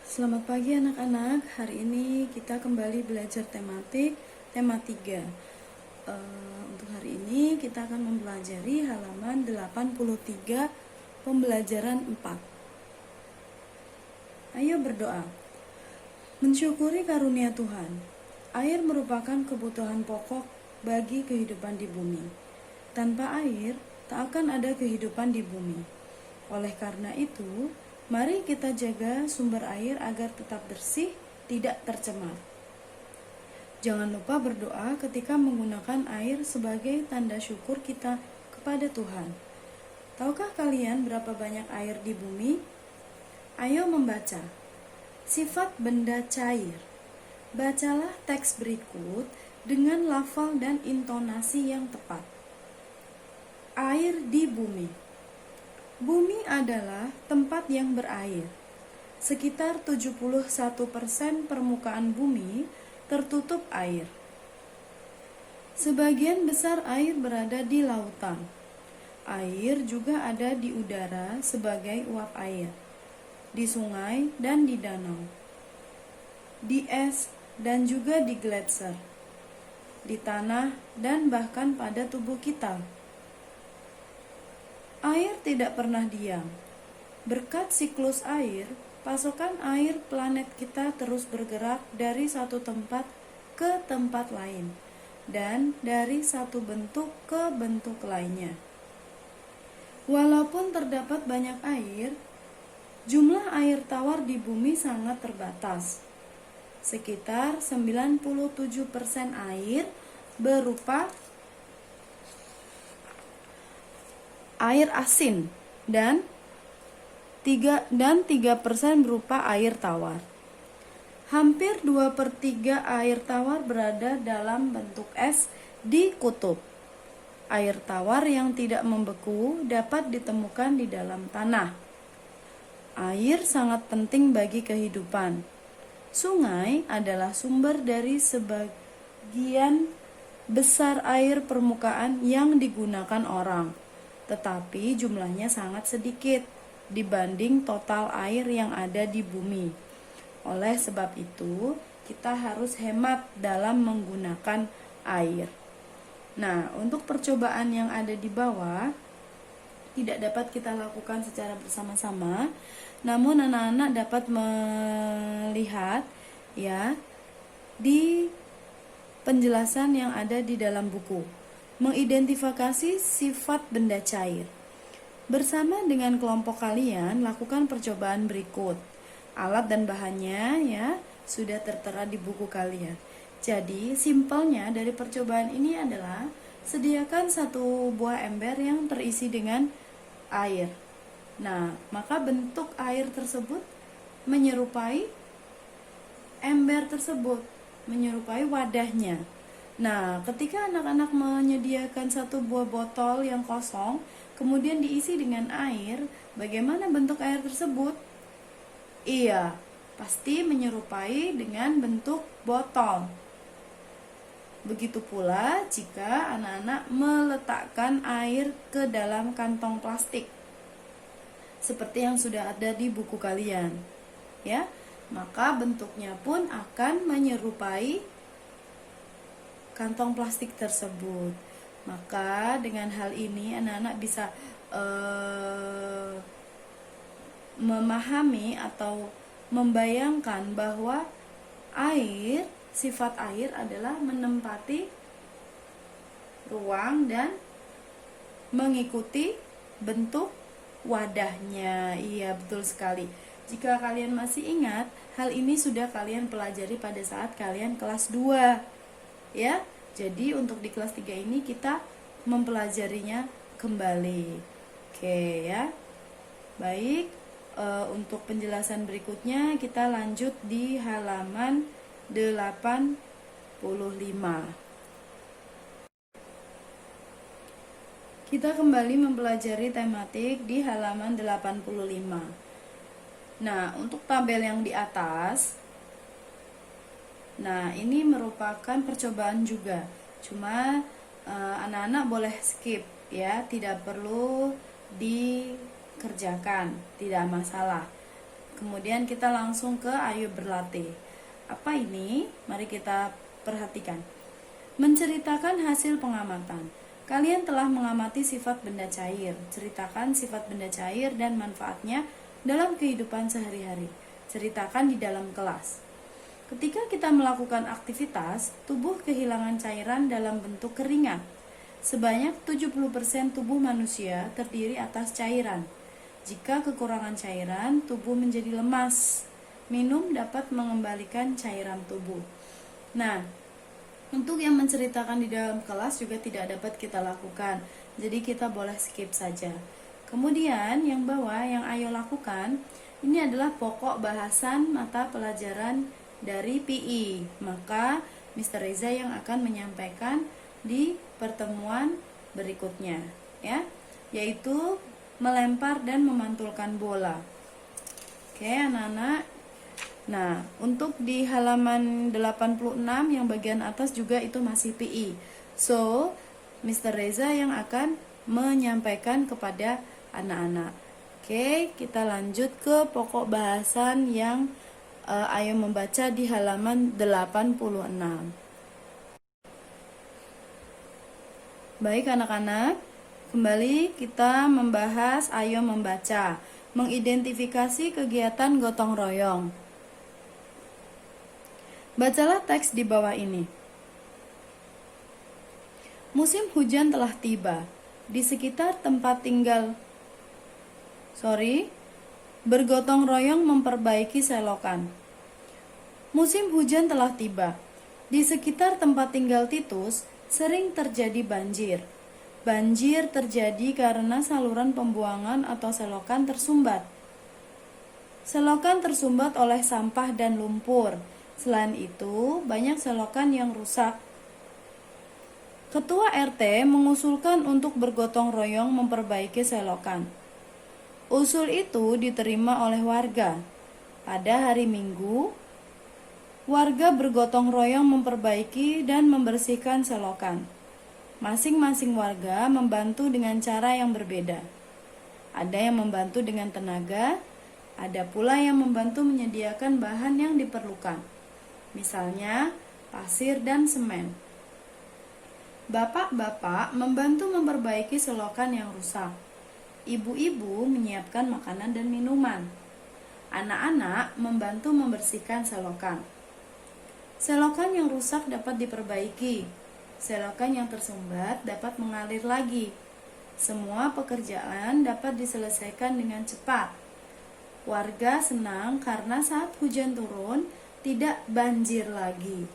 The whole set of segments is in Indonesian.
Selamat pagi anak-anak. Hari ini kita kembali belajar tema 3. Untuk hari ini kita akan mempelajari halaman 83 pembelajaran 4. Ayo berdoa. Mensyukuri karunia Tuhan. Air merupakan kebutuhan pokok bagi kehidupan di bumi. Tanpa air, tak akan ada kehidupan di bumi. Oleh karena itu, mari kita jaga sumber air agar tetap bersih, tidak tercemar. Jangan lupa berdoa ketika menggunakan air sebagai tanda syukur kita kepada Tuhan. Tahukah kalian berapa banyak air di bumi? Ayo membaca. Sifat benda cair. Bacalah teks berikut dengan lafal dan intonasi yang tepat. Air di bumi. Bumi adalah tempat yang berair. Sekitar 71% permukaan bumi tertutup air. Sebagian besar air berada di lautan. Air juga ada di udara sebagai uap air, di sungai dan di danau, di es dan juga di gletser, di tanah dan bahkan pada tubuh kita. Air tidak pernah diam. Berkat siklus air, pasokan air planet kita terus bergerak dari satu tempat ke tempat lain dan dari satu bentuk ke bentuk lainnya. Walaupun terdapat banyak air, jumlah air tawar di bumi sangat terbatas. Sekitar 97% air berupa air asin dan 3% berupa air tawar. Hampir 2/3 air tawar berada dalam bentuk es di kutub. Air tawar yang tidak membeku dapat ditemukan di dalam tanah. Air sangat penting bagi kehidupan. Sungai adalah sumber dari sebagian besar air permukaan yang digunakan orang, tetapi jumlahnya sangat sedikit dibanding total air yang ada di bumi. Oleh sebab itu, kita harus hemat dalam menggunakan air. Nah, untuk percobaan yang ada di bawah tidak dapat kita lakukan secara bersama-sama, namun anak-anak dapat melihat ya di penjelasan yang ada di dalam buku. Mengidentifikasi sifat benda cair. Bersama dengan kelompok kalian, lakukan percobaan berikut. Alat dan bahannya ya sudah tertera di buku kalian. Jadi, simpelnya dari percobaan ini adalah sediakan satu buah ember yang terisi dengan air. Nah, maka bentuk air tersebut menyerupai ember tersebut, menyerupai wadahnya. Nah, ketika anak-anak menyediakan satu buah botol yang kosong, kemudian diisi dengan air, bagaimana bentuk air tersebut? Iya, pasti menyerupai dengan bentuk botol. Begitu pula jika anak-anak meletakkan air ke dalam kantong plastik, seperti yang sudah ada di buku kalian, ya, maka bentuknya pun akan menyerupai kantong plastik tersebut. Maka dengan hal ini anak-anak bisa memahami atau membayangkan bahwa sifat air adalah menempati ruang dan mengikuti bentuk wadahnya. Iya, betul sekali. Jika kalian masih ingat, hal ini sudah kalian pelajari pada saat kalian kelas 2. Ya, jadi untuk di kelas 3 ini kita mempelajarinya kembali. Oke ya. Baik, untuk penjelasan berikutnya kita lanjut di halaman 85. Kita kembali mempelajari tematik di halaman 85. Nah, untuk tabel yang di atas, nah ini merupakan percobaan juga. Cuma anak-anak boleh skip ya, tidak perlu dikerjakan, tidak masalah. Kemudian kita langsung ke ayo berlatih. Apa ini? Mari kita perhatikan. Menceritakan hasil pengamatan. Kalian telah mengamati sifat benda cair. Ceritakan sifat benda cair dan manfaatnya dalam kehidupan sehari-hari. Ceritakan di dalam kelas. Ketika kita melakukan aktivitas, tubuh kehilangan cairan dalam bentuk keringat. Sebanyak 70% tubuh manusia terdiri atas cairan. Jika kekurangan cairan, tubuh menjadi lemas. Minum dapat mengembalikan cairan tubuh. Nah, untuk yang menceritakan di dalam kelas juga tidak dapat kita lakukan. Jadi kita boleh skip saja. Kemudian yang bawah yang ayo lakukan, ini adalah pokok bahasan mata pelajaran dari PI. Maka Mr. Reza yang akan menyampaikan di pertemuan berikutnya, ya, yaitu melempar dan memantulkan bola. Oke, anak-anak. Nah, untuk di halaman 86 yang bagian atas juga itu masih PI. So, Mr. Reza yang akan menyampaikan kepada anak-anak. Oke, kita lanjut ke pokok bahasan yang ayo membaca di halaman 86. Baik anak-anak, kembali kita membahas ayo membaca, mengidentifikasi kegiatan gotong royong. Bacalah teks di bawah ini. Musim hujan telah tiba. Di sekitar tempat tinggal bergotong royong memperbaiki selokan. Musim hujan telah tiba. Di sekitar tempat tinggal Titus sering terjadi banjir. Banjir terjadi karena saluran pembuangan atau selokan tersumbat. Selokan tersumbat oleh sampah dan lumpur. Selain itu, banyak selokan yang rusak. Ketua RT mengusulkan untuk bergotong royong memperbaiki selokan. Usul itu diterima oleh warga. Pada hari Minggu, warga bergotong royong memperbaiki dan membersihkan selokan. Masing-masing warga membantu dengan cara yang berbeda. Ada yang membantu dengan tenaga, ada pula yang membantu menyediakan bahan yang diperlukan. Misalnya, pasir dan semen. Bapak-bapak membantu memperbaiki selokan yang rusak. Ibu-ibu menyiapkan makanan dan minuman. Anak-anak membantu membersihkan selokan. Selokan yang rusak dapat diperbaiki. Selokan yang tersumbat dapat mengalir lagi. Semua pekerjaan dapat diselesaikan dengan cepat. Warga senang karena saat hujan turun tidak banjir lagi.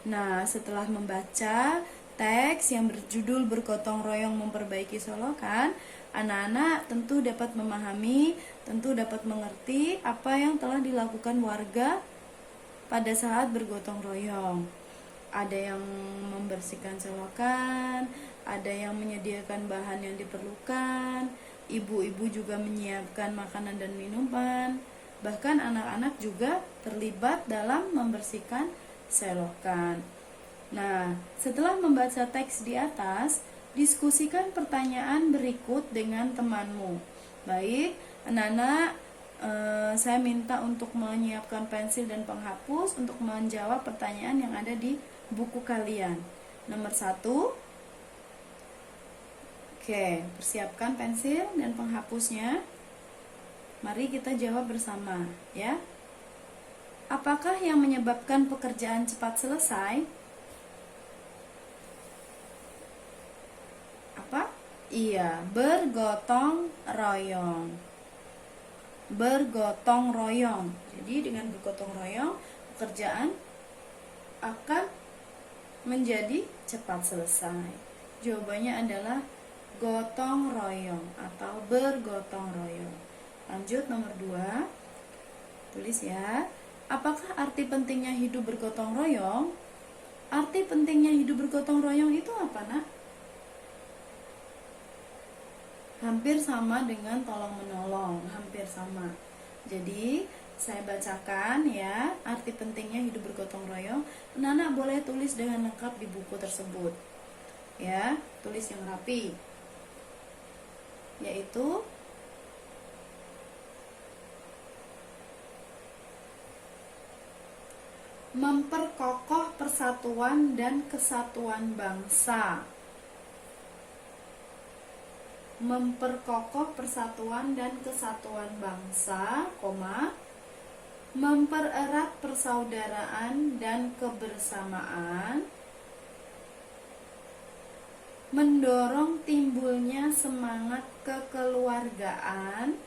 Nah, setelah membaca teks yang berjudul bergotong royong memperbaiki selokan, anak-anak tentu dapat memahami, tentu dapat mengerti apa yang telah dilakukan warga pada saat bergotong royong. Ada yang membersihkan selokan, ada yang menyediakan bahan yang diperlukan, ibu-ibu juga menyiapkan makanan dan minuman, bahkan anak-anak juga terlibat dalam membersihkan selokan. Nah, setelah membaca teks di atas, diskusikan pertanyaan berikut dengan temanmu. Baik, anak-anak, saya minta untuk menyiapkan pensil dan penghapus untuk menjawab pertanyaan yang ada di buku kalian. Nomor 1. Oke, persiapkan pensil dan penghapusnya. Mari kita jawab bersama, ya. Apakah yang menyebabkan pekerjaan cepat selesai? Apa? Iya, bergotong royong. Bergotong royong. Jadi dengan bergotong royong, pekerjaan akan menjadi cepat selesai. Jawabannya adalah gotong royong atau bergotong royong. Lanjut nomor 2. Tulis ya. Apakah arti pentingnya hidup bergotong royong? Arti pentingnya hidup bergotong royong itu apa, Nak? Hampir sama dengan tolong menolong, hampir sama. Jadi, saya bacakan ya, arti pentingnya hidup bergotong royong. Anak-anak boleh tulis dengan lengkap di buku tersebut. Ya, tulis yang rapi. Yaitu memperkokoh persatuan dan kesatuan bangsa. Memperkokoh persatuan dan kesatuan bangsa, mempererat persaudaraan dan kebersamaan, mendorong timbulnya semangat kekeluargaan,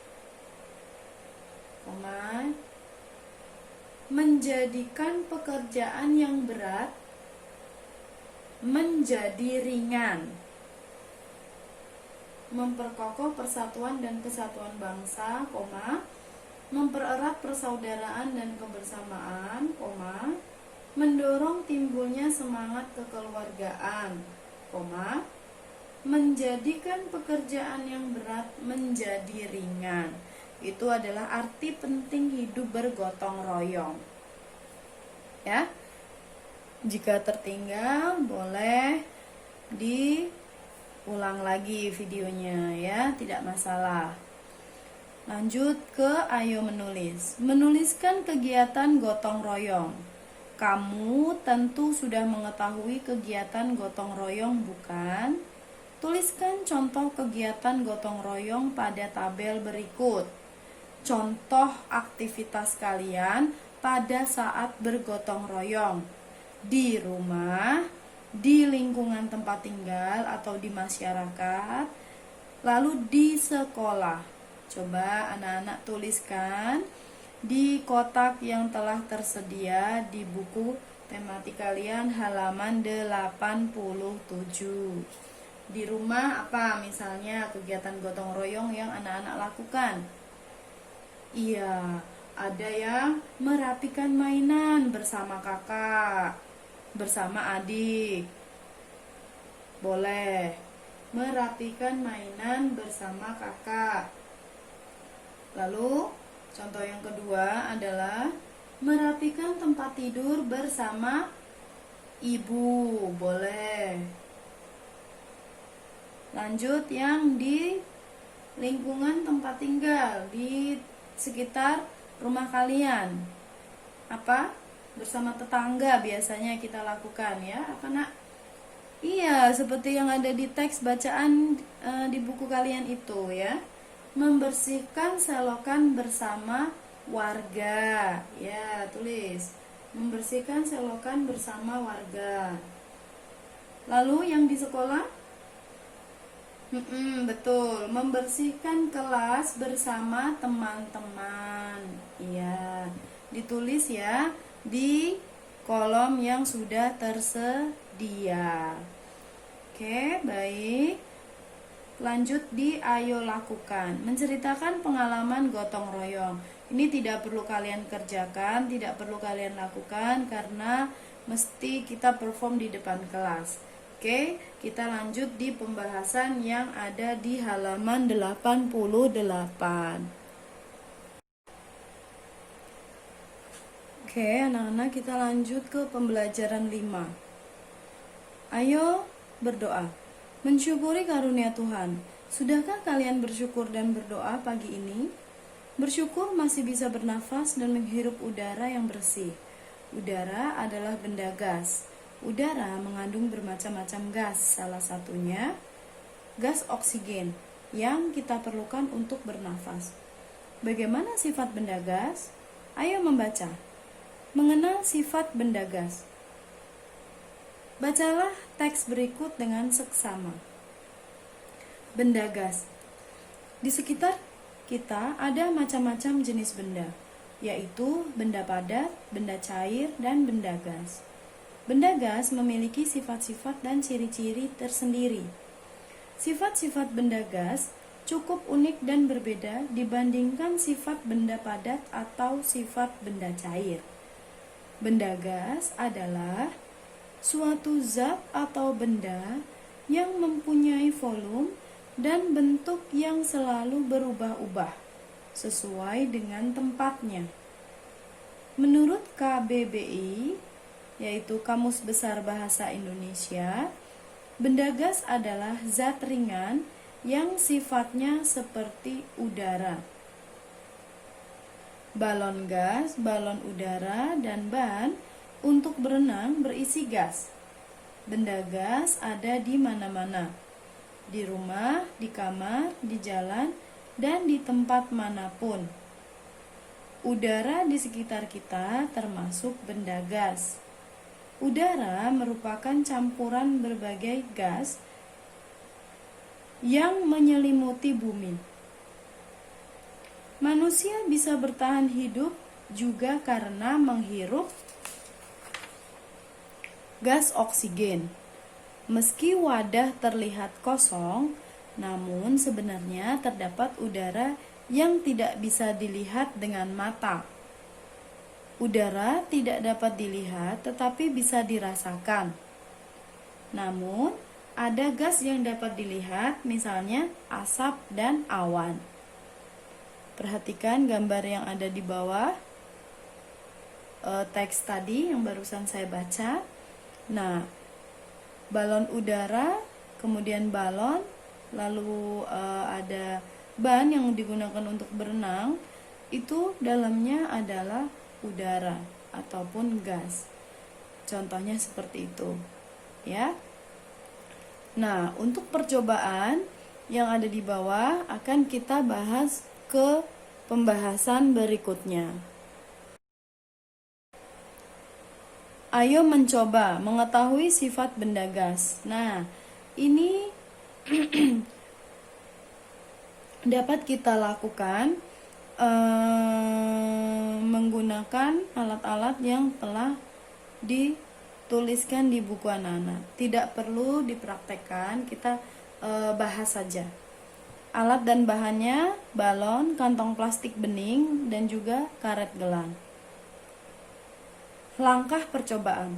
menjadikan pekerjaan yang berat menjadi ringan. Memperkokoh persatuan dan kesatuan bangsa, mempererat persaudaraan dan kebersamaan, mendorong timbulnya semangat kekeluargaan, menjadikan pekerjaan yang berat menjadi ringan. Itu adalah arti penting hidup bergotong royong. Ya. Jika tertinggal boleh diulang lagi videonya ya, tidak masalah. Lanjut ke ayo menulis. Menuliskan kegiatan gotong royong. Kamu tentu sudah mengetahui kegiatan gotong royong, bukan? Tuliskan contoh kegiatan gotong royong pada tabel berikut. Contoh aktivitas kalian pada saat bergotong royong di rumah, di lingkungan tempat tinggal atau di masyarakat, lalu di sekolah. Coba anak-anak tuliskan di kotak yang telah tersedia di buku tematik kalian halaman 87. Di rumah apa misalnya kegiatan gotong royong yang anak-anak lakukan? Iya, ada yang merapikan mainan bersama kakak, bersama adik. Boleh merapikan mainan bersama kakak. Lalu contoh yang kedua adalah merapikan tempat tidur bersama ibu. Boleh. Lanjut yang di lingkungan tempat tinggal, di sekitar rumah kalian. Apa? Bersama tetangga biasanya kita lakukan ya. Apa nak? Iya, seperti yang ada di teks bacaan di buku kalian itu ya. Membersihkan selokan bersama warga. Ya, tulis. Membersihkan selokan bersama warga. Lalu yang di sekolah? Betul, membersihkan kelas bersama teman-teman. Iya, ditulis ya di kolom yang sudah tersedia. Oke, baik. Lanjut di ayo lakukan. Menceritakan pengalaman gotong royong. Ini tidak perlu kalian kerjakan, tidak perlu kalian lakukan karena mesti kita perform di depan kelas. Oke, kita lanjut di pembahasan yang ada di halaman 88. Oke, anak-anak kita lanjut ke pembelajaran 5. Ayo berdoa. Mensyukuri karunia Tuhan. Sudahkah kalian bersyukur dan berdoa pagi ini? Bersyukur masih bisa bernafas dan menghirup udara yang bersih. Udara adalah benda gas. Udara mengandung bermacam-macam gas, salah satunya gas oksigen yang kita perlukan untuk bernafas. Bagaimana sifat benda gas? Ayo membaca. Mengenal sifat benda gas. Bacalah teks berikut dengan seksama. Benda gas. Di sekitar kita ada macam-macam jenis benda, yaitu benda padat, benda cair, dan benda gas. Benda gas memiliki sifat-sifat dan ciri-ciri tersendiri. Sifat-sifat benda gas cukup unik dan berbeda dibandingkan sifat benda padat atau sifat benda cair. Benda gas adalah suatu zat atau benda yang mempunyai volume dan bentuk yang selalu berubah-ubah sesuai dengan tempatnya. Menurut KBBI, yaitu Kamus Besar Bahasa Indonesia, benda gas adalah zat ringan yang sifatnya seperti udara. Balon gas, balon udara, dan ban untuk berenang berisi gas. Benda gas ada di mana-mana. Di rumah, di kamar, di jalan, dan di tempat manapun. Udara di sekitar kita termasuk benda gas. Udara merupakan campuran berbagai gas yang menyelimuti bumi. Manusia bisa bertahan hidup juga karena menghirup gas oksigen. Meski wadah terlihat kosong, namun sebenarnya terdapat udara yang tidak bisa dilihat dengan mata. Udara tidak dapat dilihat tetapi bisa dirasakan. Namun, ada gas yang dapat dilihat, misalnya asap dan awan. Perhatikan gambar yang ada di bawah teks tadi yang barusan saya baca. Nah, balon udara, kemudian balon, lalu ada ban yang digunakan untuk berenang, itu dalamnya adalah udara ataupun gas. Contohnya seperti itu, ya. Nah, untuk percobaan yang ada di bawah akan kita bahas ke pembahasan berikutnya. Ayo mencoba mengetahui sifat benda gas. Nah, ini dapat kita lakukan menggunakan alat-alat yang telah dituliskan di buku anak-anak. Tidak perlu dipraktekkan, kita bahas saja. Alat dan bahannya balon, kantong plastik bening, dan juga karet gelang. Langkah percobaan.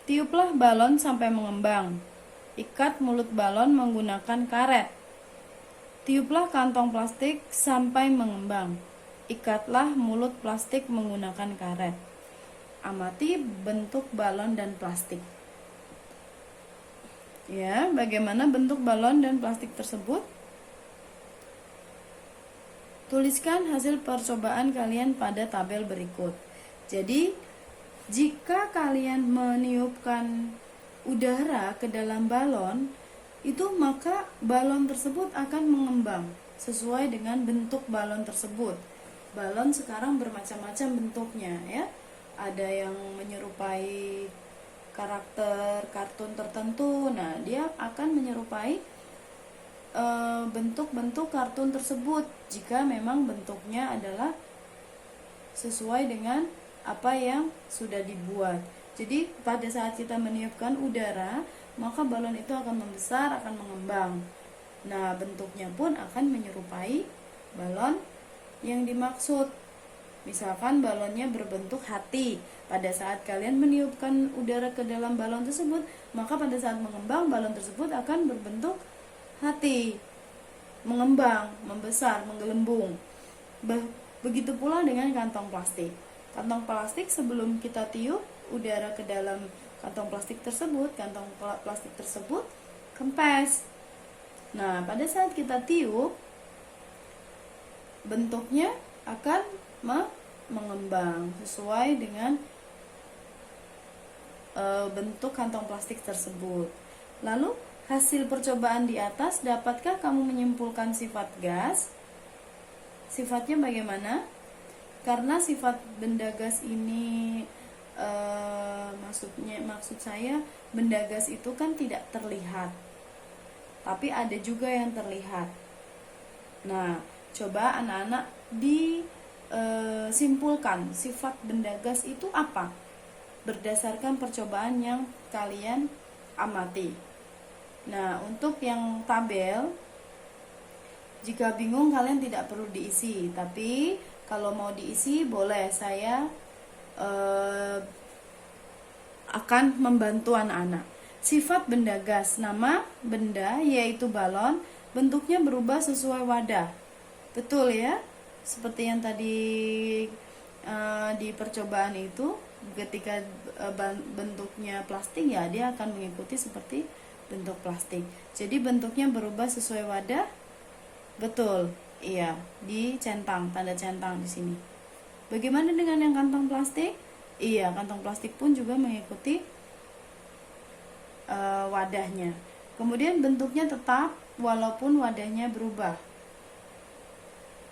Tiuplah balon sampai mengembang. Ikat mulut balon menggunakan karet. Tiuplah kantong plastik sampai mengembang. Ikatlah mulut plastik menggunakan karet. Amati bentuk balon dan plastik. Ya, bagaimana bentuk balon dan plastik tersebut? Tuliskan hasil percobaan kalian pada tabel berikut. Jadi, jika kalian meniupkan udara ke dalam balon, itu maka balon tersebut akan mengembang sesuai dengan bentuk balon tersebut. Balon sekarang bermacam-macam bentuknya, ya. Ada yang menyerupai karakter kartun tertentu. Nah, dia akan menyerupai bentuk-bentuk kartun tersebut jika memang bentuknya adalah sesuai dengan apa yang sudah dibuat. Jadi pada saat kita meniupkan udara, maka balon itu akan membesar, akan mengembang. Nah, bentuknya pun akan menyerupai balon yang dimaksud. Misalkan balonnya berbentuk hati. Pada saat kalian meniupkan udara ke dalam balon tersebut, maka pada saat mengembang, balon tersebut akan berbentuk hati, mengembang, membesar, menggelembung. Begitu pula dengan kantong plastik. Kantong plastik sebelum kita tiup udara ke dalam kantong plastik tersebut kempes. Nah, pada saat kita tiup, bentuknya akan mengembang sesuai dengan bentuk kantong plastik tersebut. Lalu, hasil percobaan di atas, dapatkah kamu menyimpulkan sifat gas? Sifatnya bagaimana? Karena sifat benda gas ini maksud saya benda gas itu kan tidak terlihat, tapi ada juga yang terlihat. Nah, coba anak-anak disimpulkan sifat benda gas itu apa berdasarkan percobaan yang kalian amati. Nah, untuk yang tabel, jika bingung kalian tidak perlu diisi, tapi kalau mau diisi boleh, saya akan membantu anak-anak. Sifat benda gas, nama benda yaitu balon, bentuknya berubah sesuai wadah. Betul ya? Seperti yang tadi di percobaan itu, ketika bentuknya plastik, ya dia akan mengikuti seperti bentuk plastik. Jadi bentuknya berubah sesuai wadah. Betul. Iya, dicentang, tanda centang di sini. Bagaimana dengan yang kantong plastik? Iya, kantong plastik pun juga mengikuti wadahnya. Kemudian bentuknya tetap walaupun wadahnya berubah.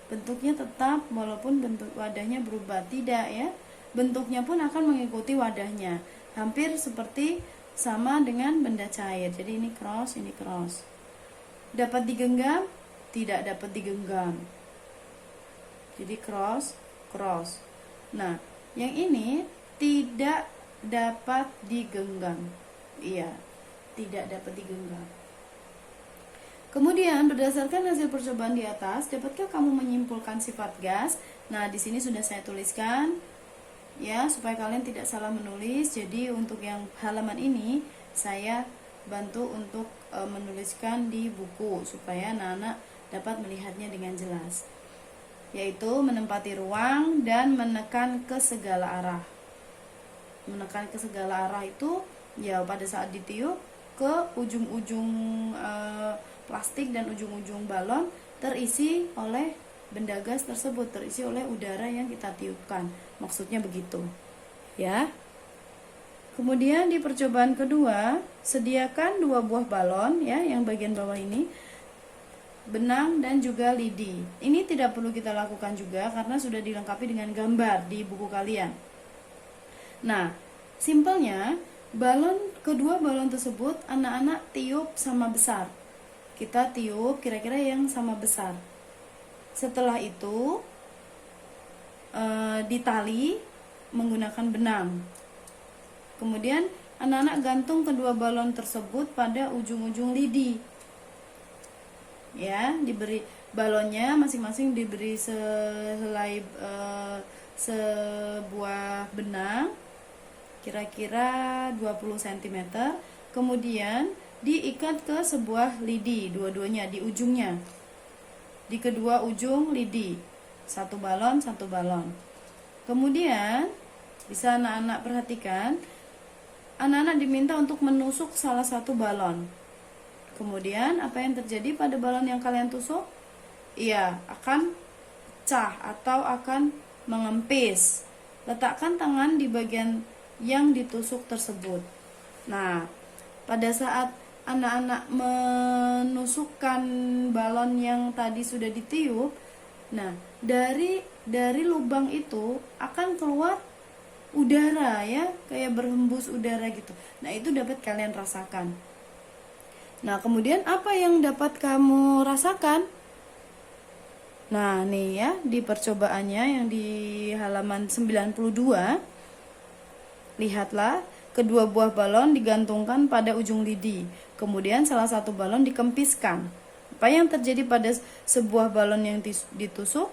Bentuknya tetap walaupun bentuk wadahnya berubah. Tidak ya. Bentuknya pun akan mengikuti wadahnya. Hampir seperti sama dengan benda cair. Jadi ini cross, ini cross. Dapat digenggam? Tidak dapat digenggam. Jadi cross, cross. Nah, yang ini tidak dapat digenggam. Iya, tidak dapat digenggam. Kemudian berdasarkan hasil percobaan di atas, dapatkah kamu menyimpulkan sifat gas? Nah, di sini sudah saya tuliskan ya supaya kalian tidak salah menulis. Jadi untuk yang halaman ini saya bantu untuk menuliskan di buku supaya anak-anak dapat melihatnya dengan jelas. Yaitu menempati ruang dan menekan ke segala arah. Menekan ke segala arah itu ya pada saat ditiup ke ujung-ujung plastik dan ujung-ujung balon terisi oleh benda gas tersebut, terisi oleh udara yang kita tiupkan. Maksudnya begitu. Ya. Kemudian di percobaan kedua, sediakan 2 buah balon ya yang bagian bawah ini, benang dan juga lidi. Ini tidak perlu kita lakukan juga karena sudah dilengkapi dengan gambar di buku kalian. Nah, simpelnya kedua balon tersebut anak-anak tiup sama besar. Kita tiup kira-kira yang sama besar. Setelah itu ditali menggunakan benang. Kemudian anak-anak gantung kedua balon tersebut pada ujung-ujung lidi. Ya, diberi balonnya masing-masing diberi sehelai sebuah benang kira-kira 20 cm. Kemudian diikat ke sebuah lidi, dua-duanya di ujungnya. Di kedua ujung lidi. Satu balon, satu balon. Kemudian bisa anak-anak perhatikan, anak-anak diminta untuk menusuk salah satu balon. Kemudian apa yang terjadi pada balon yang kalian tusuk? Iya, akan pecah atau akan mengempis. Letakkan tangan di bagian yang ditusuk tersebut. Nah, pada saat anak-anak menusukkan balon yang tadi sudah ditiup, nah dari lubang itu akan keluar udara ya, kayak berhembus udara gitu. Nah, itu dapat kalian rasakan. Nah, kemudian apa yang dapat kamu rasakan? Nah, nih ya, di percobaannya yang di halaman 92, lihatlah, kedua buah balon digantungkan pada ujung lidi. Kemudian salah satu balon dikempiskan. Apa yang terjadi pada sebuah balon yang ditusuk?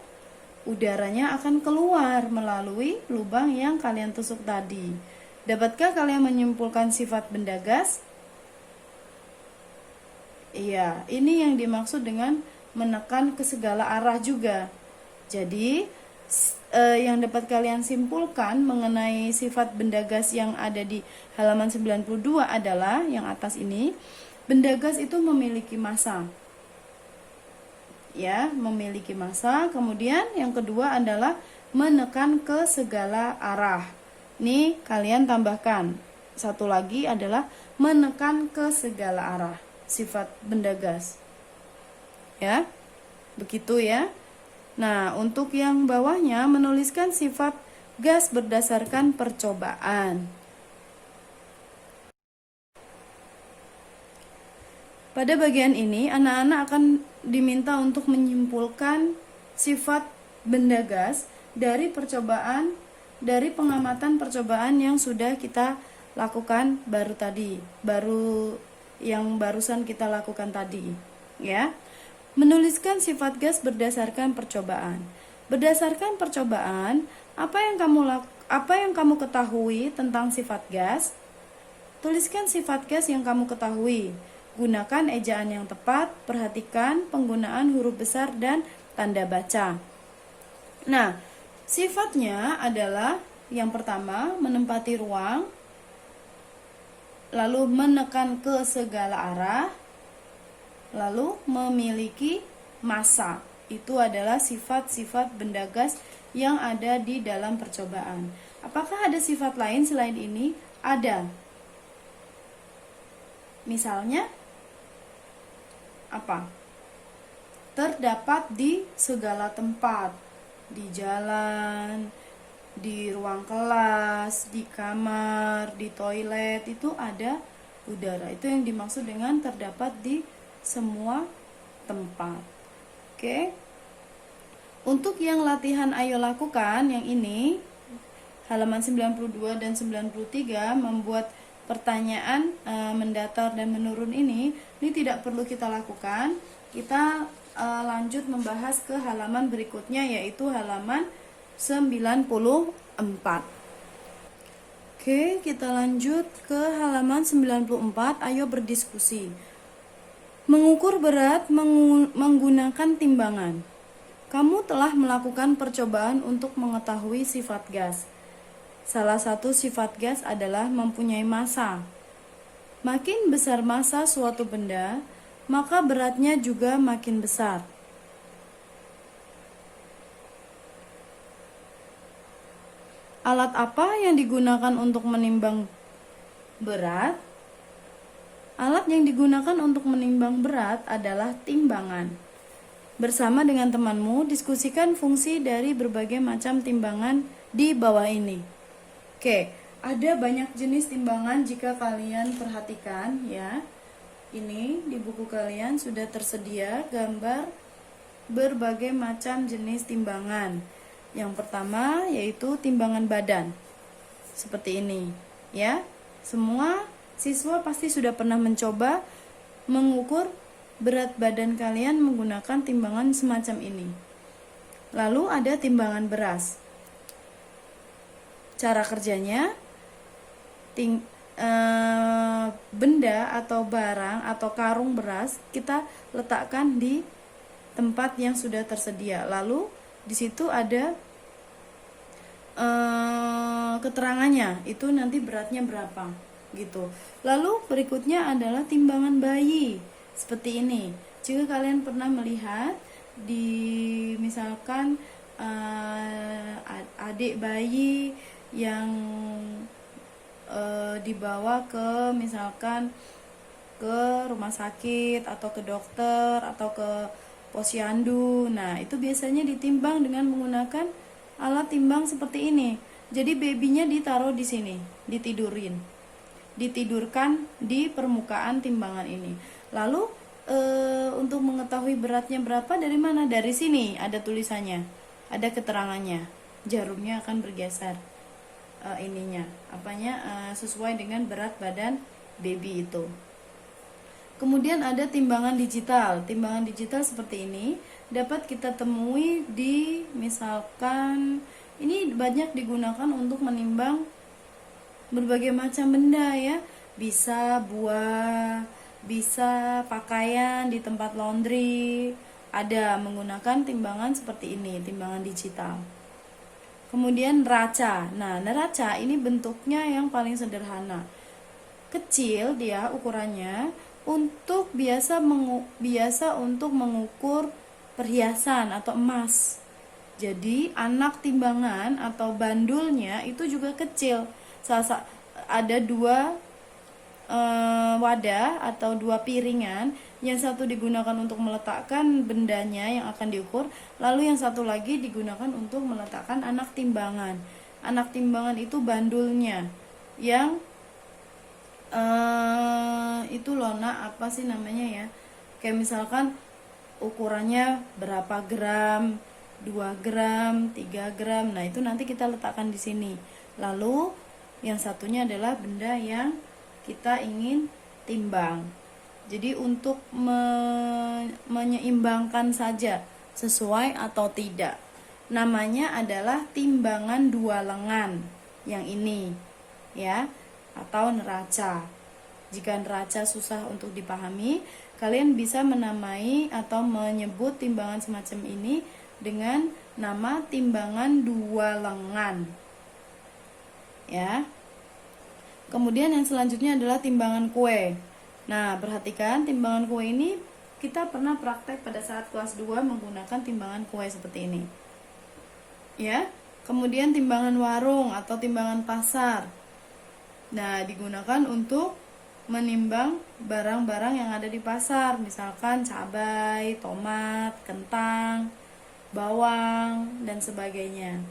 Udaranya akan keluar melalui lubang yang kalian tusuk tadi. Dapatkah kalian menyimpulkan sifat benda gas? Iya, ini yang dimaksud dengan menekan ke segala arah juga. Jadi, yang dapat kalian simpulkan mengenai sifat benda gas yang ada di halaman 92 adalah yang atas ini. Benda gas itu memiliki massa. Ya, memiliki massa. Kemudian yang kedua adalah menekan ke segala arah. Nih, kalian tambahkan. Satu lagi adalah menekan ke segala arah. Sifat benda gas. Ya, begitu ya. Nah, untuk yang bawahnya menuliskan sifat gas berdasarkan percobaan. Pada bagian ini, anak-anak akan diminta untuk menyimpulkan sifat benda gas dari percobaan, dari pengamatan percobaan yang sudah kita lakukan yang barusan kita lakukan tadi, ya. Menuliskan sifat gas berdasarkan percobaan. Berdasarkan percobaan, apa yang kamu ketahui tentang sifat gas? Tuliskan sifat gas yang kamu ketahui. Gunakan ejaan yang tepat, perhatikan penggunaan huruf besar dan tanda baca. Nah, sifatnya adalah yang pertama, menempati ruang, lalu menekan ke segala arah, lalu memiliki massa. Itu adalah sifat-sifat benda gas yang ada di dalam percobaan. Apakah ada sifat lain selain ini? Ada. Misalnya apa? Terdapat di segala tempat, di jalan, di ruang kelas, di kamar, di toilet, itu ada udara. Itu yang dimaksud dengan terdapat di semua tempat. Oke. Untuk yang latihan ayo lakukan, yang ini halaman 92 dan 93 membuat pertanyaan mendatar dan menurun ini tidak perlu kita lakukan. Kita lanjut membahas ke halaman berikutnya, yaitu halaman 94. Oke, kita lanjut ke halaman 94. Ayo berdiskusi. Mengukur berat menggunakan timbangan. Kamu telah melakukan percobaan untuk mengetahui sifat gas. Salah satu sifat gas adalah mempunyai massa. Makin besar massa suatu benda, maka beratnya juga makin besar. Alat apa yang digunakan untuk menimbang berat? Alat yang digunakan untuk menimbang berat adalah timbangan. Bersama dengan temanmu, diskusikan fungsi dari berbagai macam timbangan di bawah ini. Oke, ada banyak jenis timbangan jika kalian perhatikan ya. Ini di buku kalian sudah tersedia gambar berbagai macam jenis timbangan. Yang pertama yaitu timbangan badan. Seperti ini, ya. Semua siswa pasti sudah pernah mencoba mengukur berat badan kalian menggunakan timbangan semacam ini. Lalu ada timbangan beras. Cara kerjanya, benda atau barang atau karung beras kita letakkan di tempat yang sudah tersedia. Lalu di situ ada keterangannya, itu nanti beratnya berapa gitu. Lalu berikutnya adalah timbangan bayi. Seperti ini. Jika kalian pernah melihat di misalkan adik bayi yang dibawa ke misalkan ke rumah sakit atau ke dokter atau ke posyandu. Nah, itu biasanya ditimbang dengan menggunakan alat timbang seperti ini. Jadi babynya ditaruh di sini, ditidurkan di permukaan timbangan ini. Lalu untuk mengetahui beratnya berapa dari mana? Dari sini ada tulisannya, ada keterangannya. Jarumnya akan bergeser sesuai dengan berat badan baby itu. Kemudian ada timbangan digital. Timbangan digital seperti ini dapat kita temui di misalkan ini banyak digunakan untuk menimbang berbagai macam benda ya. Bisa buah, bisa pakaian di tempat laundry. Ada menggunakan timbangan seperti ini, timbangan digital. Kemudian neraca. Nah, neraca ini bentuknya yang paling sederhana. Kecil dia ukurannya, untuk biasa untuk mengukur perhiasan atau emas. Jadi anak timbangan atau bandulnya itu juga kecil. Ada dua wadah atau dua piringan, yang satu digunakan untuk meletakkan bendanya yang akan diukur, lalu yang satu lagi digunakan untuk meletakkan anak timbangan. Anak timbangan itu bandulnya, yang itu lona apa sih namanya ya, kayak misalkan ukurannya berapa gram, 2 gram, 3 gram. Nah, itu nanti kita letakkan di sini. Lalu yang satunya adalah benda yang kita ingin timbang. Jadi untuk menyeimbangkan saja sesuai atau tidak, namanya adalah timbangan dua lengan yang ini ya, atau neraca. Jika neraca susah untuk dipahami, kalian bisa menamai atau menyebut timbangan semacam ini dengan nama timbangan dua lengan ya. Kemudian yang selanjutnya adalah timbangan kue. Nah, perhatikan timbangan kue ini kita pernah praktek pada saat kelas 2 menggunakan timbangan kue seperti ini. Ya. Kemudian timbangan warung atau timbangan pasar. Nah, digunakan untuk menimbang barang-barang yang ada di pasar, misalkan cabai, tomat, kentang, bawang, dan sebagainya.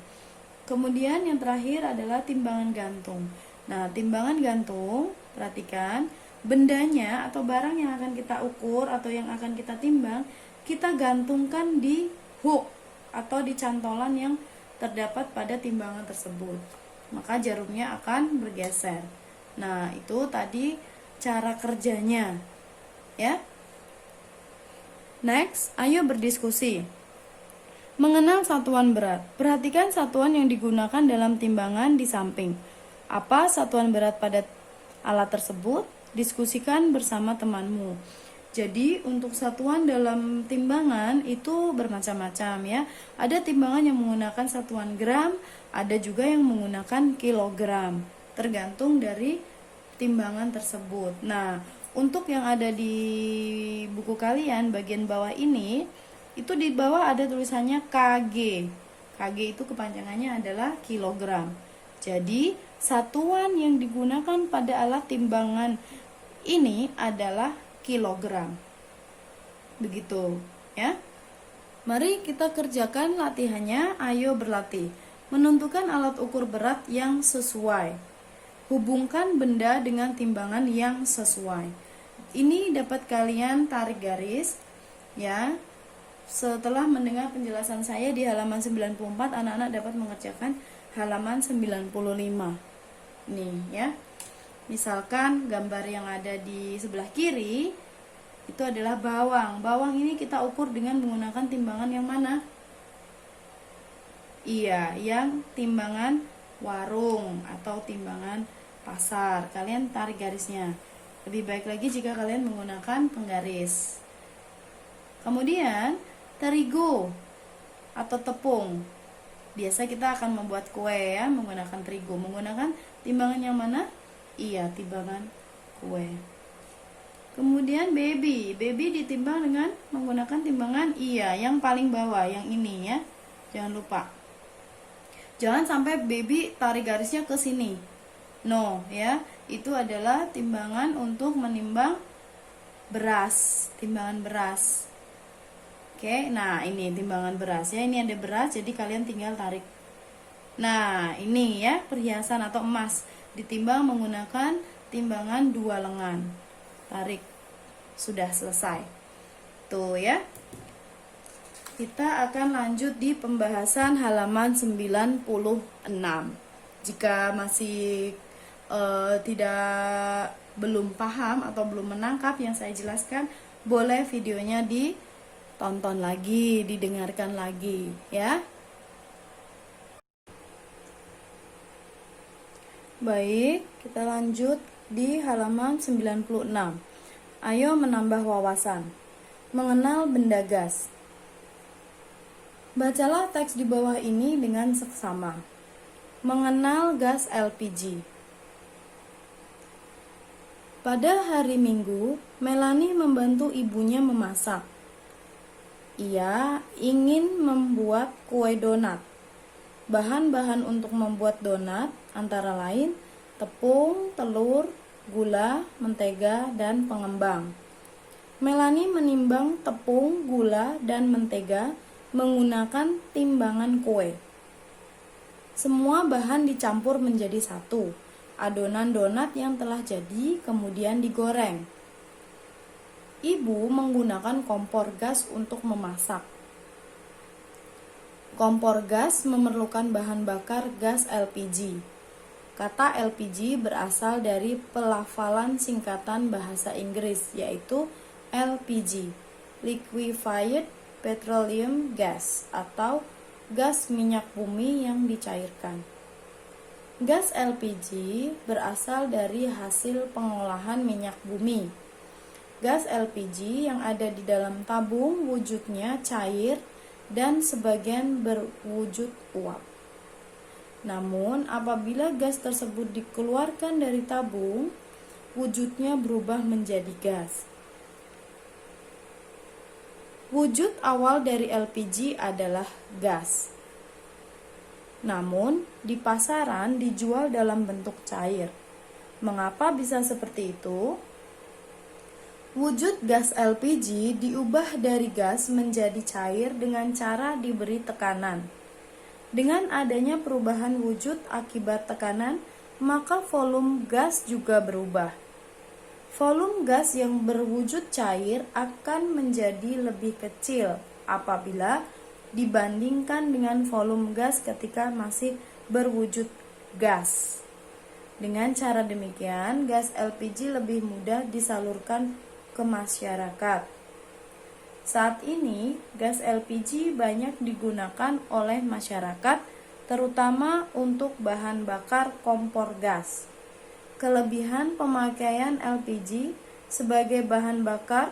Kemudian yang terakhir adalah timbangan gantung. Nah, timbangan gantung, perhatikan, bendanya atau barang yang akan kita ukur atau yang akan kita timbang, kita gantungkan di hook atau di cantolan yang terdapat pada timbangan tersebut. Maka jarumnya akan bergeser. Nah, itu tadi cara kerjanya. Ya. Next, ayo berdiskusi. Mengenal satuan berat. Perhatikan satuan yang digunakan dalam timbangan di samping. Apa satuan berat pada alat tersebut? Diskusikan bersama temanmu. Jadi untuk satuan dalam timbangan itu bermacam-macam ya. Ada timbangan yang menggunakan satuan gram, ada juga yang menggunakan kilogram. Tergantung dari timbangan tersebut. Nah, untuk yang ada di buku kalian bagian bawah ini, itu di bawah ada tulisannya KG. KG itu kepanjangannya adalah kilogram. Jadi, satuan yang digunakan pada alat timbangan ini adalah kilogram. Begitu, ya. Mari kita kerjakan latihannya. Ayo berlatih. Menentukan alat ukur berat yang sesuai. Hubungkan benda dengan timbangan yang sesuai. Ini dapat kalian tarik garis, ya. Setelah mendengar penjelasan saya di halaman 94, anak-anak dapat mengerjakan halaman 95. Nih, ya. Misalkan gambar yang ada di sebelah kiri itu adalah bawang. Bawang ini kita ukur dengan menggunakan timbangan yang mana? Iya, yang timbangan warung atau timbangan pasar. Kalian tarik garisnya. Lebih baik lagi jika kalian menggunakan penggaris. Kemudian, terigu atau tepung. Biasa kita akan membuat kue ya menggunakan terigu. Menggunakan timbangan yang mana? Iya, timbangan kue. Kemudian baby ditimbang dengan menggunakan timbangan yang paling bawah, yang ini ya. Jangan lupa. Jangan sampai baby tarik garisnya ke sini. No, ya. Itu adalah timbangan untuk menimbang beras, timbangan beras. Oke, nah ini timbangan beras ya. Ini ada beras, jadi kalian tinggal tarik. Nah, ini ya perhiasan atau emas. Ditimbang menggunakan timbangan 2 lengan. Tarik. Sudah selesai. Tuh ya. Kita akan lanjut di pembahasan halaman 96. Jika masih belum paham atau belum menangkap yang saya jelaskan, boleh videonya ditonton lagi, didengarkan lagi ya. Baik, kita lanjut di halaman 96. Ayo menambah wawasan. Mengenal benda gas. Bacalah teks di bawah ini dengan seksama. Mengenal gas LPG. Pada hari Minggu, Melanie membantu ibunya memasak. Ia ingin membuat kue donat. Bahan-bahan untuk membuat donat antara lain tepung, telur, gula, mentega, dan pengembang. Melanie menimbang tepung, gula, dan mentega menggunakan timbangan kue. Semua bahan dicampur menjadi satu. Adonan donat yang telah jadi kemudian digoreng. Ibu menggunakan kompor gas untuk memasak. Kompor gas memerlukan bahan bakar gas LPG. Kata LPG berasal dari pelafalan singkatan bahasa Inggris, yaitu LPG, Liquefied Petroleum Gas, atau gas minyak bumi yang dicairkan. Gas LPG berasal dari hasil pengolahan minyak bumi. Gas LPG yang ada di dalam tabung wujudnya cair dan sebagian berwujud uap. Namun, apabila gas tersebut dikeluarkan dari tabung, wujudnya berubah menjadi gas. Wujud awal dari LPG adalah gas. Namun, di pasaran dijual dalam bentuk cair. Mengapa bisa seperti itu? Wujud gas LPG diubah dari gas menjadi cair dengan cara diberi tekanan. Dengan adanya perubahan wujud akibat tekanan, maka volume gas juga berubah. Volume gas yang berwujud cair akan menjadi lebih kecil apabila dibandingkan dengan volume gas ketika masih berwujud gas. Dengan cara demikian, gas LPG lebih mudah disalurkan ke masyarakat. Saat ini, gas LPG banyak digunakan oleh masyarakat, terutama untuk bahan bakar kompor gas. Kelebihan pemakaian LPG sebagai bahan bakar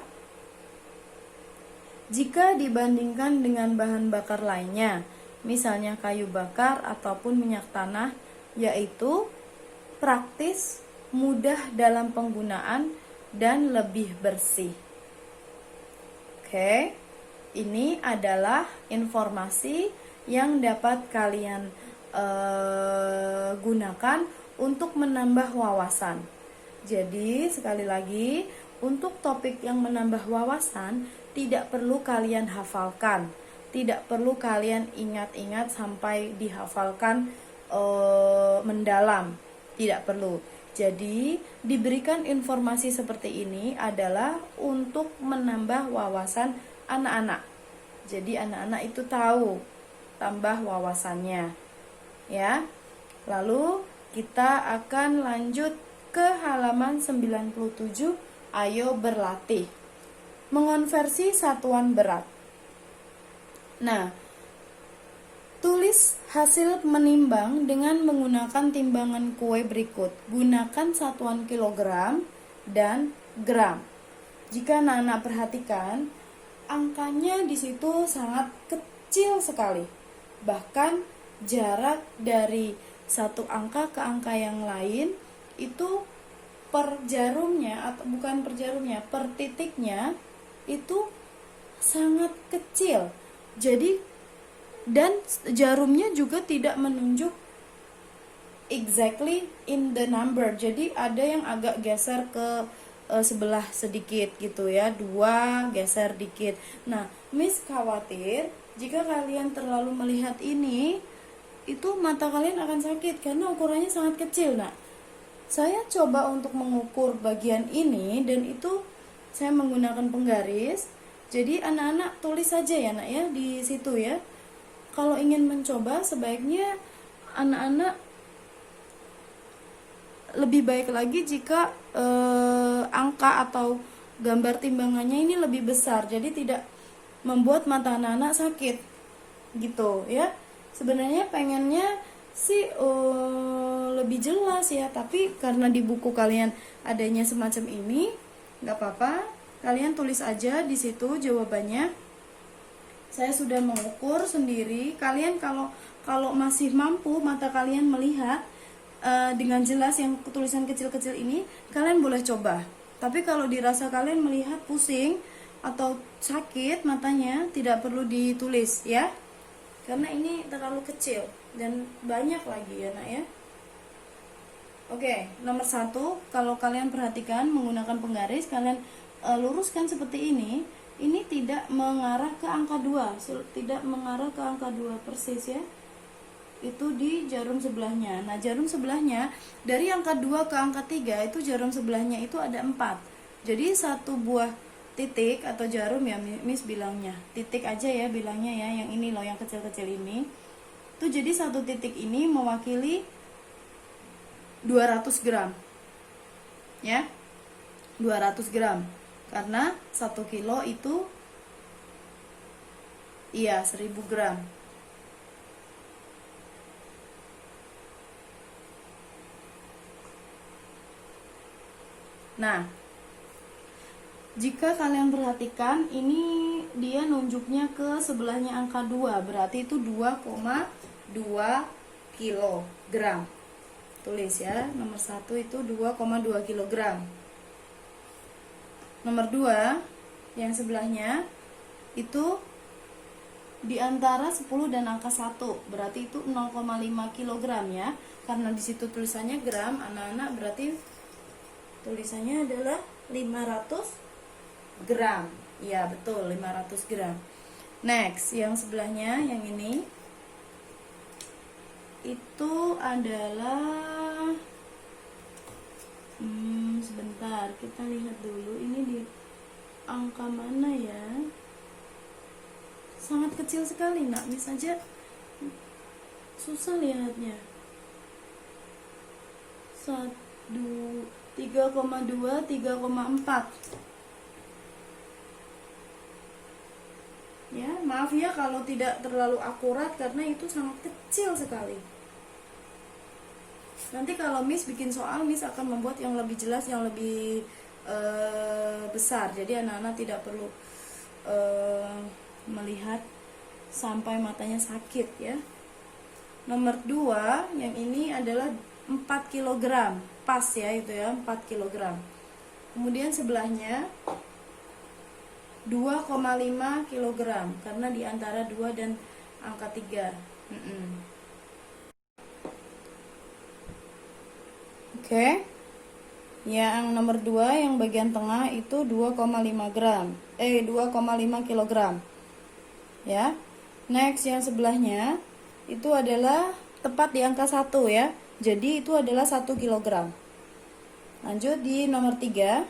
jika dibandingkan dengan bahan bakar lainnya, misalnya kayu bakar ataupun minyak tanah, yaitu praktis, mudah dalam penggunaan, dan lebih bersih. Oke, ini adalah informasi yang dapat kalian gunakan untuk menambah wawasan. Jadi, sekali lagi, untuk topik yang menambah wawasan tidak perlu kalian hafalkan, tidak perlu kalian ingat-ingat sampai dihafalkan mendalam, tidak perlu. Jadi, diberikan informasi seperti ini adalah untuk menambah wawasan anak-anak. Jadi, anak-anak itu tahu, tambah wawasannya. Ya. Lalu kita akan lanjut ke halaman 97. Ayo berlatih. Mengonversi satuan berat. Nah, tulis hasil menimbang dengan menggunakan timbangan kue berikut. Gunakan satuan kilogram dan gram. Jika anak-anak perhatikan, angkanya di situ sangat kecil sekali. Bahkan jarak dari satu angka ke angka yang lain itu per jarumnya, atau bukan per jarumnya, per titiknya itu sangat kecil. Jadi, dan jarumnya juga tidak menunjuk exactly in the number. Jadi ada yang agak geser ke sebelah sedikit gitu ya, 2 geser dikit. Nah, Miss khawatir jika kalian terlalu melihat ini, itu mata kalian akan sakit karena ukurannya sangat kecil. Nah, saya coba untuk mengukur bagian ini dan itu saya menggunakan penggaris. Jadi anak-anak tulis saja ya nak ya di situ ya. Kalau ingin mencoba, sebaiknya anak-anak lebih baik lagi jika angka atau gambar timbangannya ini lebih besar, jadi tidak membuat mata anak-anak sakit gitu ya. Sebenarnya pengennya sih lebih jelas ya, tapi karena di buku kalian adanya semacam ini, nggak apa-apa, kalian tulis aja di situ jawabannya. Saya sudah mengukur sendiri. Kalian kalau masih mampu mata kalian melihat dengan jelas yang tulisan kecil-kecil ini, kalian boleh coba. Tapi kalau dirasa kalian melihat pusing atau sakit matanya, tidak perlu ditulis ya, karena ini terlalu kecil dan banyak lagi ya nak ya. Oke, nomor 1, kalau kalian perhatikan menggunakan penggaris, kalian luruskan seperti ini. Ini tidak mengarah ke angka 2, tidak mengarah ke angka 2 persis ya. Itu di jarum sebelahnya. Nah, jarum sebelahnya dari angka 2 ke angka 3 itu jarum sebelahnya itu ada 4. Jadi satu buah titik atau jarum ya Miss bilangnya. Titik aja ya bilangnya ya, yang ini loh yang kecil-kecil ini. Itu jadi satu titik ini mewakili 200 gram. Ya. 200 gram. Karena 1 kilo itu 1000 gram. Nah, jika kalian perhatikan ini dia nunjuknya ke sebelahnya angka 2, berarti itu 2,2 kilogram. Tulis ya, nomor 1 itu 2,2 kilogram. Nomor 2 yang sebelahnya itu di antara 10 dan angka 1, berarti itu 0,5 kg ya. Karena di situ tulisannya gram, anak-anak berarti tulisannya adalah 500 gram. Iya, betul, 500 gram. Next, yang sebelahnya yang ini itu adalah sebentar, kita lihat dulu ini di angka mana ya. Sangat kecil sekali, nak. Miss aja susah lihatnya. 3,2, 3,4. Ya, maaf ya kalau tidak terlalu akurat karena itu sangat kecil sekali. Nanti kalau Miss bikin soal, Miss akan membuat yang lebih jelas, yang lebih besar. Jadi anak-anak tidak perlu melihat sampai matanya sakit ya. Nomor 2, yang ini adalah 4 kg. Pas ya itu ya, 4 kg. Kemudian sebelahnya 2,5 kg karena di antara 2 dan angka 3. Oke. Yang nomor 2 yang bagian tengah itu 2,5 kg. Ya. Next yang sebelahnya itu adalah tepat di angka 1 ya. Jadi itu adalah 1 kg. Lanjut di nomor 3.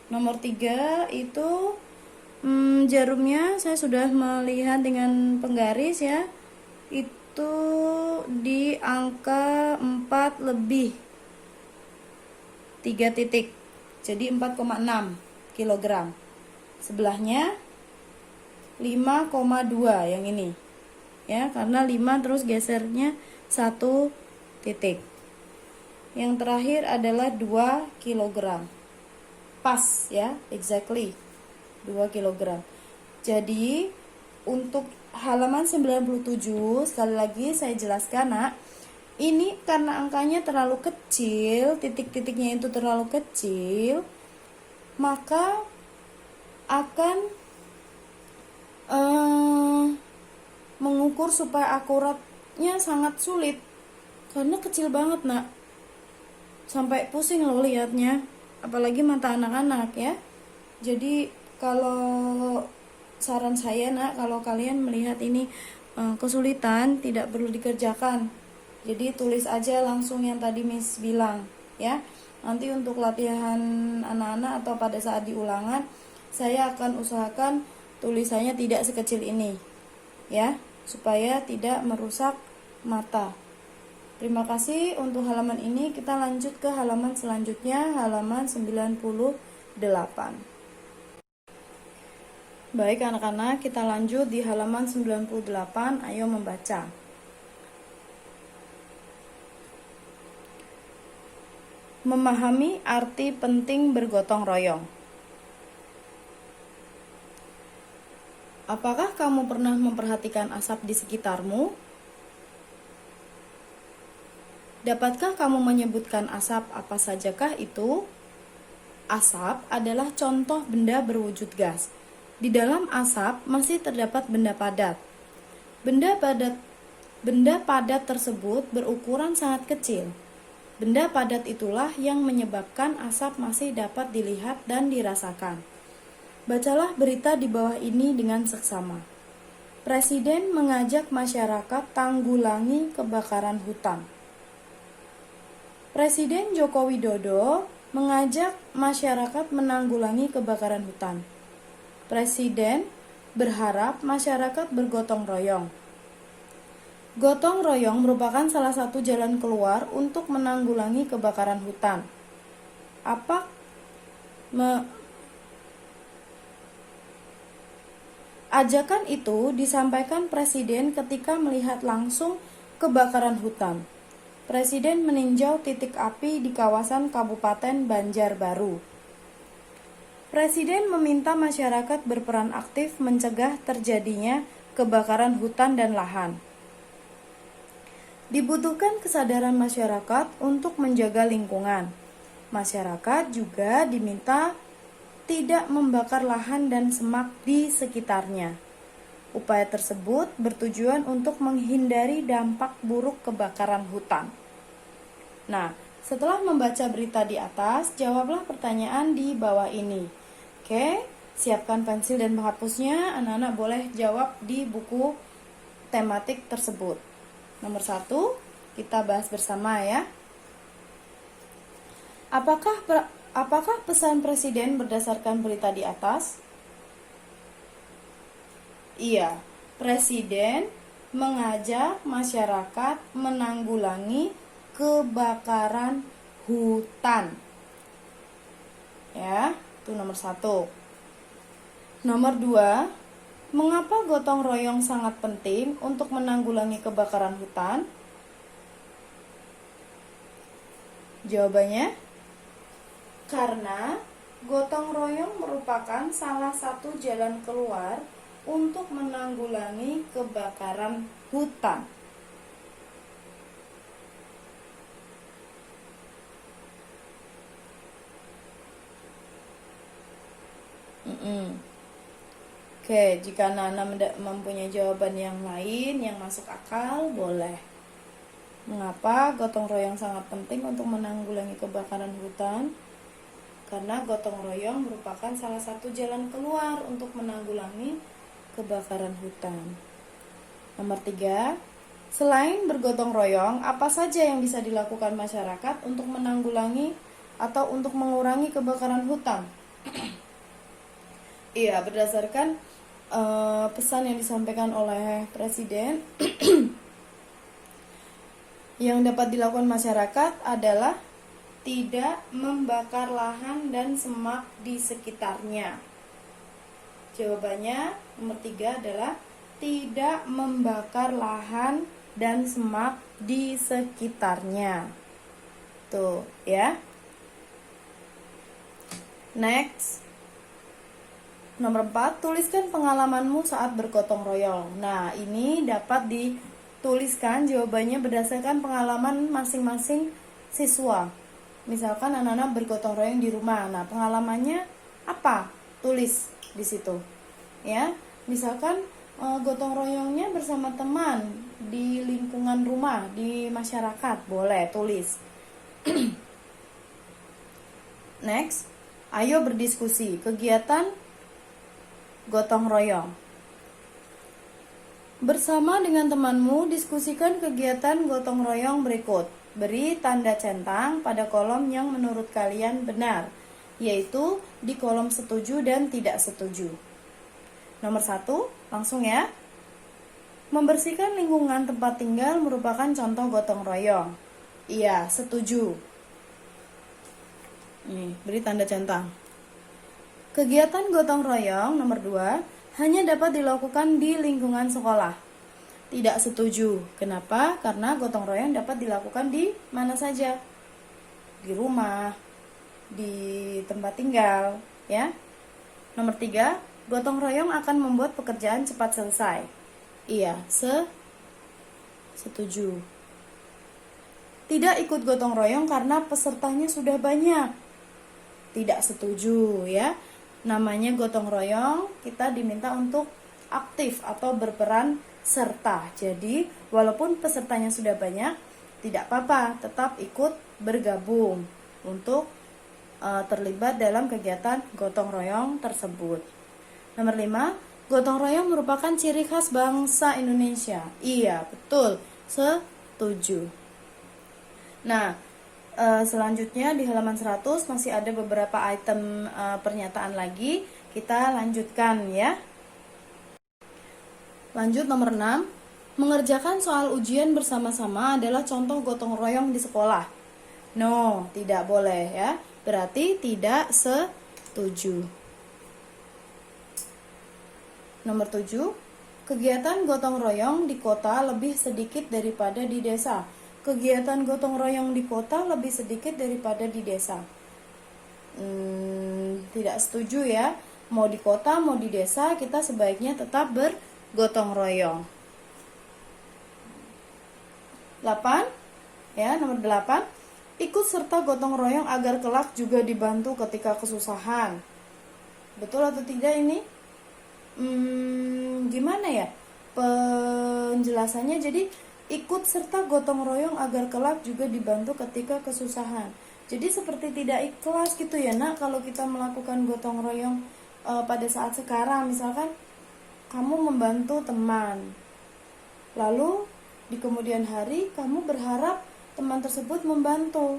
Nomor 3 itu jarumnya saya sudah melihat dengan penggaris ya. Itu di angka 4 lebih 3 titik. Jadi 4,6 kg. Sebelahnya 5,2 yang ini. Ya, karena 5 terus gesernya 1 titik. Yang terakhir adalah 2 kg. Pas ya, exactly 2 kg. Jadi untuk halaman 97 sekali lagi saya jelaskan, nak. Ini karena angkanya terlalu kecil, titik-titiknya itu terlalu kecil, maka akan mengukur supaya akuratnya sangat sulit. Karena kecil banget, nak. Sampai pusing loh lihatnya. Apalagi mata anak-anak ya. Jadi kalau saran saya, nak, kalau kalian melihat ini kesulitan, tidak perlu dikerjakan. Jadi tulis aja langsung yang tadi Miss bilang ya. Nanti untuk latihan anak-anak atau pada saat di ulangan, saya akan usahakan tulisannya tidak sekecil ini ya, supaya tidak merusak mata. Terima kasih untuk halaman ini. Kita lanjut ke halaman selanjutnya, halaman 98. Baik anak-anak, kita lanjut di halaman 98. Ayo membaca. Memahami arti penting bergotong royong. Apakah kamu pernah memperhatikan asap di sekitarmu? Dapatkah kamu menyebutkan asap apa sajakah itu? Asap adalah contoh benda berwujud gas. Di dalam asap masih terdapat benda padat. Benda padat tersebut berukuran sangat kecil. Benda padat itulah yang menyebabkan asap masih dapat dilihat dan dirasakan. Bacalah berita di bawah ini dengan seksama. Presiden mengajak masyarakat tanggulangi kebakaran hutan. Presiden Joko Widodo mengajak masyarakat menanggulangi kebakaran hutan. Presiden berharap masyarakat bergotong royong. Gotong royong merupakan salah satu jalan keluar untuk menanggulangi kebakaran hutan. Ajakan itu disampaikan Presiden ketika melihat langsung kebakaran hutan. Presiden meninjau titik api di kawasan Kabupaten Banjarbaru. Presiden meminta masyarakat berperan aktif mencegah terjadinya kebakaran hutan dan lahan. Dibutuhkan kesadaran masyarakat untuk menjaga lingkungan. Masyarakat juga diminta tidak membakar lahan dan semak di sekitarnya. Upaya tersebut bertujuan untuk menghindari dampak buruk kebakaran hutan. Nah, setelah membaca berita di atas, jawablah pertanyaan di bawah ini. Oke, siapkan pensil dan penghapusnya. Anak-anak boleh jawab di buku tematik tersebut. Nomor 1, kita bahas bersama ya. Apakah pesan Presiden berdasarkan berita di atas? Iya, Presiden mengajak masyarakat menanggulangi kebakaran hutan. Ya, itu nomor 1. Nomor 2, mengapa gotong royong sangat penting untuk menanggulangi kebakaran hutan? Jawabannya, karena gotong royong merupakan salah satu jalan keluar untuk menanggulangi kebakaran hutan. Oke, jika Nana mempunyai jawaban yang lain yang masuk akal, boleh. Mengapa gotong royong sangat penting untuk menanggulangi kebakaran hutan? Karena gotong royong merupakan salah satu jalan keluar untuk menanggulangi kebakaran hutan. Nomor 3, selain bergotong royong, apa saja yang bisa dilakukan masyarakat untuk menanggulangi atau untuk mengurangi kebakaran hutan? Iya, berdasarkan pesan yang disampaikan oleh Presiden, yang dapat dilakukan masyarakat adalah tidak membakar lahan dan semak di sekitarnya. Jawabannya nomor 3 adalah tidak membakar lahan dan semak di sekitarnya. Tuh ya. Next. Nomor 4, tuliskan pengalamanmu saat bergotong royong. Nah, ini dapat dituliskan jawabannya berdasarkan pengalaman masing-masing siswa. Misalkan anak-anak bergotong royong di rumah. Nah, pengalamannya apa? Tulis di situ. Ya, misalkan gotong royongnya bersama teman di lingkungan rumah, di masyarakat, boleh tulis. Next, ayo berdiskusi. Kegiatan gotong royong. Bersama dengan temanmu, diskusikan kegiatan gotong royong berikut. Beri tanda centang pada kolom yang menurut kalian benar, yaitu di kolom setuju dan tidak setuju. Nomor 1, langsung ya. Membersihkan lingkungan tempat tinggal merupakan contoh gotong royong. Iya, setuju. Nih, beri tanda centang. Kegiatan gotong royong nomor 2 hanya dapat dilakukan di lingkungan sekolah. Tidak setuju. Kenapa? Karena gotong royong dapat dilakukan di mana saja. Di rumah, di tempat tinggal, ya. Nomor 3, gotong royong akan membuat pekerjaan cepat selesai. Iya, setuju. Tidak ikut gotong royong karena pesertanya sudah banyak. Tidak setuju, ya. Namanya gotong royong, kita diminta untuk aktif atau berperan serta. Jadi, walaupun pesertanya sudah banyak, tidak apa-apa, tetap ikut bergabung untuk terlibat dalam kegiatan gotong royong tersebut. Nomor 5, gotong royong merupakan ciri khas bangsa Indonesia. Iya, betul, setuju. Nah, selanjutnya di halaman 100 masih ada beberapa item pernyataan lagi. Kita lanjutkan ya. Lanjut nomor 6. Mengerjakan soal ujian bersama-sama adalah contoh gotong royong di sekolah. No, tidak boleh ya. Berarti tidak setuju. Nomor 7. Kegiatan gotong royong di kota lebih sedikit daripada di desa. Kegiatan gotong royong di kota lebih sedikit daripada di desa. Tidak setuju ya. Mau di kota, mau di desa, kita sebaiknya tetap bergotong royong. 8. Ya, nomor 8. Ikut serta gotong royong agar kelak juga dibantu ketika kesusahan. Betul atau tidak ini? gimana ya penjelasannya? Jadi ikut serta gotong royong agar kelak juga dibantu ketika kesusahan. Jadi seperti tidak ikhlas gitu ya nak, kalau kita melakukan gotong royong pada saat sekarang. Misalkan kamu membantu teman, lalu di kemudian hari kamu berharap teman tersebut membantu,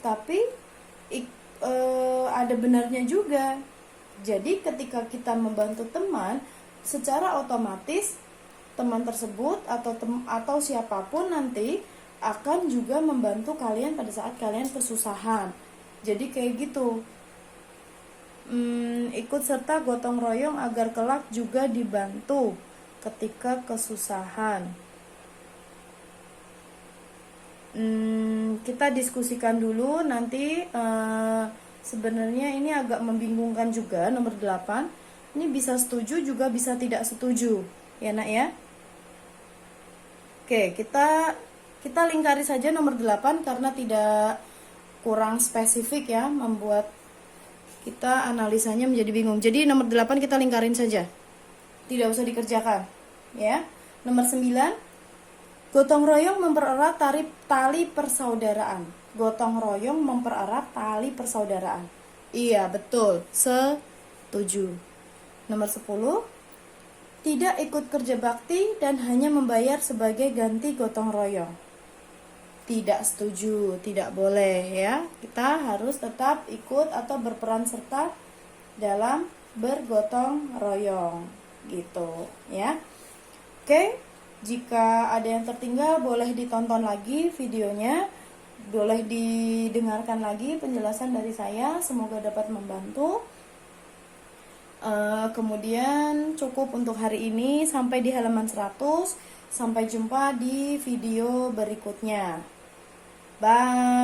tapi ada benarnya juga. Jadi ketika kita membantu teman, secara otomatis teman tersebut atau siapapun nanti akan juga membantu kalian pada saat kalian kesusahan. Jadi kayak gitu. Ikut serta gotong royong agar kelak juga dibantu ketika kesusahan. Kita diskusikan dulu nanti. Sebenarnya ini agak membingungkan juga nomor 8. Ini bisa setuju juga bisa tidak setuju, ya nak ya. Oke, kita lingkari saja nomor 8 karena tidak kurang spesifik ya, membuat kita analisanya menjadi bingung. Jadi nomor 8 kita lingkarin saja, tidak usah dikerjakan ya. Nomor 9, gotong royong mempererat tali persaudaraan. Gotong royong mempererat tali persaudaraan. Iya, betul. Setuju. Nomor 10, tidak ikut kerja bakti dan hanya membayar sebagai ganti gotong royong. Tidak setuju, tidak boleh ya. Kita harus tetap ikut atau berperan serta dalam bergotong royong gitu ya. Oke, jika ada yang tertinggal boleh ditonton lagi videonya. Boleh didengarkan lagi penjelasan dari saya, semoga dapat membantu. Kemudian cukup untuk hari ini, sampai di halaman 100. Sampai jumpa di video berikutnya. Bye.